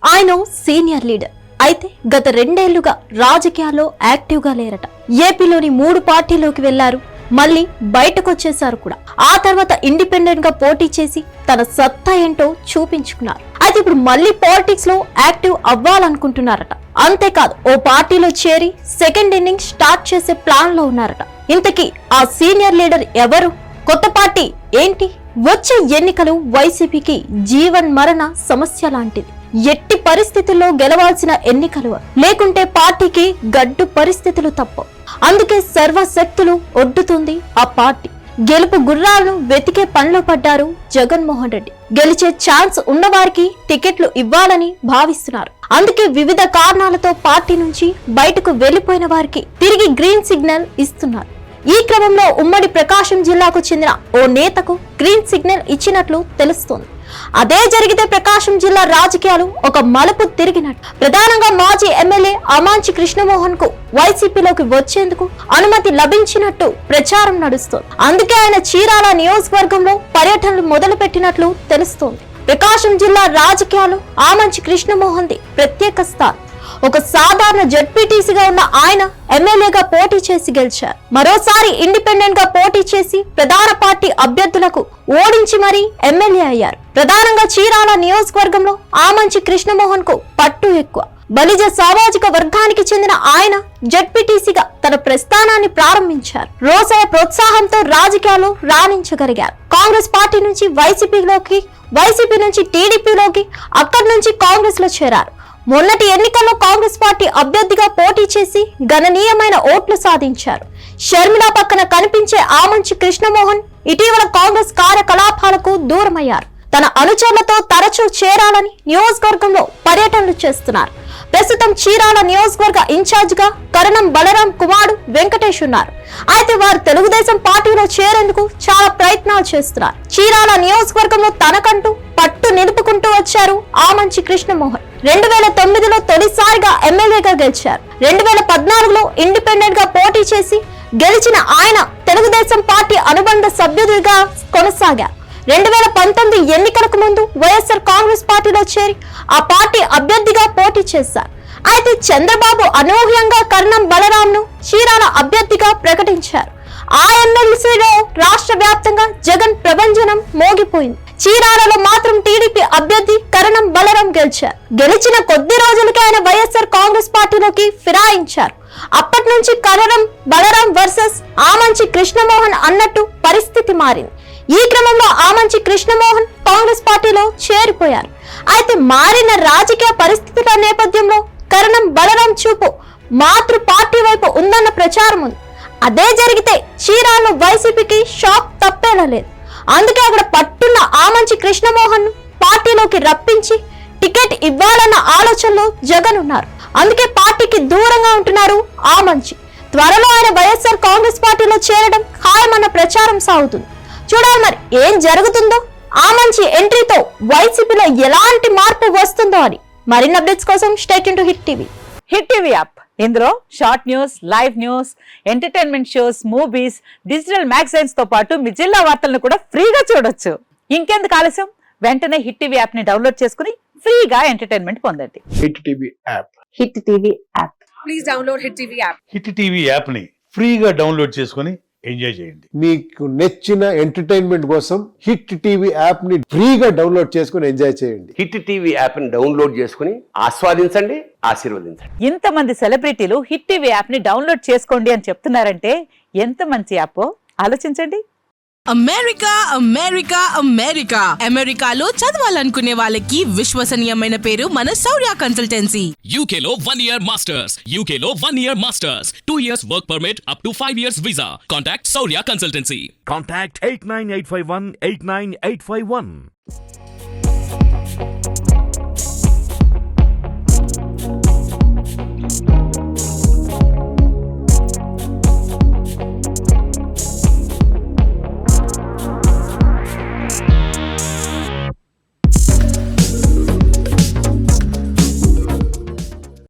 ఆయన senior leader అయితే గత 2 ఏళ్లుగా రాజకీయాల్లో యాక్టివ్గా లేరట. ఏపీలోని 3 పార్టీలోకి వెళ్లారు, మళ్ళీ బయటకు వచ్చేసారు కూడా. ఆ తర్వాత ఇండిపెండెంట్ గా పోటీ చేసి తన సత్తా ఏంటో చూపించుకున్నారు. అయితే ఇప్పుడు మళ్ళీ పాలిటిక్స్ లో యాక్టివ్ అవ్వాలనుకుంటున్నారట. అంతేకాదు ఓ పార్టీలో చేరి సెకండ్ ఇన్నింగ్ స్టార్ట్ చేసే ప్లాన్ లో ఉన్నారట. ఇంతకీ ఆ సీనియర్ లీడర్ ఎవరు? కొత్త పార్టీ ఏంటి? వచ్చే ఎన్నికలు వైసీపీకి జీవన్ మరణ సమస్య లాంటిది. ఎట్టి పరిస్థితుల్లో గెలవాల్సిన ఎన్నికలు, లేకుంటే పార్టీకి గడ్డు పరిస్థితులు తప్పవు. అందుకే సర్వశక్తులు ఒడ్డుతుంది ఆ పార్టీ. గెలుపు గుర్రాలను వెతికే పనిలో పడ్డారు జగన్మోహన్ రెడ్డి. గెలిచే ఛాన్స్ ఉన్నవారికి టికెట్లు ఇవ్వాలని భావిస్తున్నారు. అందుకే వివిధ కారణాలతో పార్టీ నుంచి బయటకు వెళ్లిపోయిన వారికి తిరిగి గ్రీన్ సిగ్నల్ ఇస్తున్నారు. ఈ క్రమంలో ఉమ్మడి ప్రకాశం జిల్లాకు చెందిన ఓ నేతకు గ్రీన్ సిగ్నల్ ఇచ్చినట్లు తెలుస్తోంది. అదే జరిగితే ప్రకాశం జిల్లా రాజకీయాలు ఒక మలుపు తిరిగినట్టు. ప్రధానంగా మాజీ ఎమ్మెల్యే అమాంచి కృష్ణమోహన్ కు వైసీపీలోకి వచ్చేందుకు అనుమతి లభించినట్టు ప్రచారం నడుస్తోంది. అందుకే ఆయన చీరాల నియోజకవర్గంలో పర్యటనలు మొదలు పెట్టినట్లు తెలుస్తోంది. ప్రకాశం జిల్లా రాజకీయాలు ఆమంచి కృష్ణమోహన్ ది ప్రత్యేక స్థానం. ఒక సాధారణ జడ్పీటీసీగా ఉన్న ఆయన ఎమ్మెల్యేగా పోటీ చేసి గెలిచారు. మరోసారి ఇండిపెండెంట్ గా పోటీ చేసి ప్రధాన పార్టీ అభ్యర్థులకు ఓడించి మరీ ఎమ్మెల్యే అయ్యారు. ప్రధానంగా చీరాల నియోజకవర్గంలో ఆమంచి కృష్ణమోహన్ కు పట్టు ఎక్కువ. బలిజ సామాజిక వర్గానికి చెందిన ఆయన జడ్పీటీసీగా తన ప్రస్థానాన్ని ప్రారంభించారు. రోజయ్య ప్రోత్సాహంతో రాజకీయాల్లో రాణించగలిగారు. కాంగ్రెస్ పార్టీ నుంచి వైసీపీలోకి, వైసీపీ నుంచి టీడీపీలోకి, అక్కడి నుంచి కాంగ్రెస్ లో చేరారు. మొన్నటి ఎన్నికల్లో కాంగ్రెస్ పార్టీ అభ్యర్థిగా పోటీ చేసి గణనీయమైన ఓట్లు సాధించారు. షర్మిల పక్కన కనిపించే ఆమంచి కృష్ణమోహన్ ఇటీవల కాంగ్రెస్ కార్యకలాపాలకు దూరమయ్యారు. తన అనుచరులతో తరచూ చేరాలని నియోజకవర్గంలో పర్యటనలు చేస్తున్నారు. ప్రస్తుతం చీరాల నియోజకవర్గ ఇన్ఛార్జ్ గా కరణం బలరాం కుమారుడు వెంకటేష్ ఉన్నారు. అయితే వారు తెలుగుదేశం పార్టీలో చేరేందుకు చాలా ప్రయత్నాలు చేస్తున్నారు. చీరాల నియోజకవర్గంలో తనకంటూ పట్టు నిలుపుకుంటూ వచ్చారు ఆమంచి కృష్ణమోహన్. 2009లో తొలిసారిగా ఎమ్మెల్యేగా గెలిచారు. 2014లో ఇండిపెండెంట్ గా పోటీ చేసి గెలిచిన ఆయన తెలుగుదేశం పార్టీ అనుబంధ సభ్యుడిగా కొనసాగారు. 2019 ఎన్నికలకు ముందు వైఎస్ఆర్ కాంగ్రెస్ పార్టీలో చేరి ఆ పార్టీ అభ్యర్థిగా పోటీ చేశారు. అయితే చంద్రబాబు అనూహ్యంగా కరణం బలరాంను చీరాల అభ్యర్థిగా ప్రకటించారు. ఆ ఎమ్మెల్సీలో రాష్ట్ర వ్యాప్తంగా జగన్ ప్రభంజనం మోగిపోయింది. చీరాలలో మాత్రం టీడీపీ అభ్యర్థి కరణం బలరాం గెలిచారు. గెలిచిన కొద్ది రోజులకే ఆయన వైఎస్ఆర్ కాంగ్రెస్ పార్టీలోకి ఫిరాయించారు. అప్పటి నుంచి కరణం బలరాం వర్సెస్ ఆమంచి కృష్ణమోహన్ అన్నట్టు పరిస్థితి మారింది. ఈ క్రమంలో ఆమంచి కృష్ణమోహన్ కాంగ్రెస్ పార్టీలో చేరిపోయారు. అయితే మారిన రాజకీయ పరిస్థితుల నేపథ్యంలో కరణం బలరాం చూపు మాతృ పార్టీ వైపు ఉందన్న ప్రచారం ఉంది. అదే జరిగితే చీరాల్లో వైసీపీకి షాక్ తప్పేలా లేదు. అందుకే అక్కడ పట్టున్న ఆమంచి కృష్ణమోహన్ పార్టీలోకి రప్పించి టికెట్ ఇవ్వాలన్న ఆలోచనలో జగన్ ఉన్నారు. అందుకే పార్టీకి దూరంగా ఉంటున్నారు ఆమంచి. త్వరలో ఆయన వైఎస్ఆర్ కాంగ్రెస్ పార్టీలో చేరడం ఖాయమన్న ప్రచారం సాగుతుంది. చూడాలి మరి ఏం జరుగుతుందో. ఆమంచి ఎంట్రీతో వైసీపీలో ఎలాంటి మార్పు వస్తుందో అని. మరిన్ని అప్డేట్స్ కోసం stay tune to hit TV. Hit TV app, ఇందులో short news, live news, entertainment shows, movies, digital magazines తో పాటు మీ జిల్లా వార్తలను కూడా ఫ్రీగా చూడొచ్చు. ఇంకెందుకు ఆలస్యం, వెంటనే హిట్ టీవీ యాప్ ని డౌన్లోడ్ చేసుకుని ఫ్రీగా ఎంటర్టైన్మెంట్ పొందండి. Hit TV app. Hit TV app. Please download hit TV app. Hit TV app ని ఫ్రీగా డౌన్లోడ్ చేసుకుని ఎంజాయ్ చేయండి. మీకు నచ్చిన ఎంటర్టైన్మెంట్ కోసం హిట్ టీవీ యాప్ ని ఫ్రీగా డౌన్లోడ్ చేసుకుని ఎంజాయ్ చేయండి. హిట్ టీవీ యాప్ ని డౌన్లోడ్ చేసుకుని ఆస్వాదించండి, ఆశీర్వదించండి. ఇంతమంది సెలబ్రిటీలు హిట్ టీవీ యాప్ ని డౌన్లోడ్ చేసుకోండి అని చెప్తున్నారంటే ఎంత మంచి యాప్ ఆలోచించండి. అమెరికా అమెరికా అమెరికా అమెరికాలో చదవాలనుకునే వాళ్ళకి విశ్వసనీయమైన పేరు మన శౌర్య కన్సల్టెన్సీ. UK లో 1 year masters, UK లో 1 year masters, 2 years work permit up to 5 years visa. Contact Saurya Consultancy. Contact 89851 89851.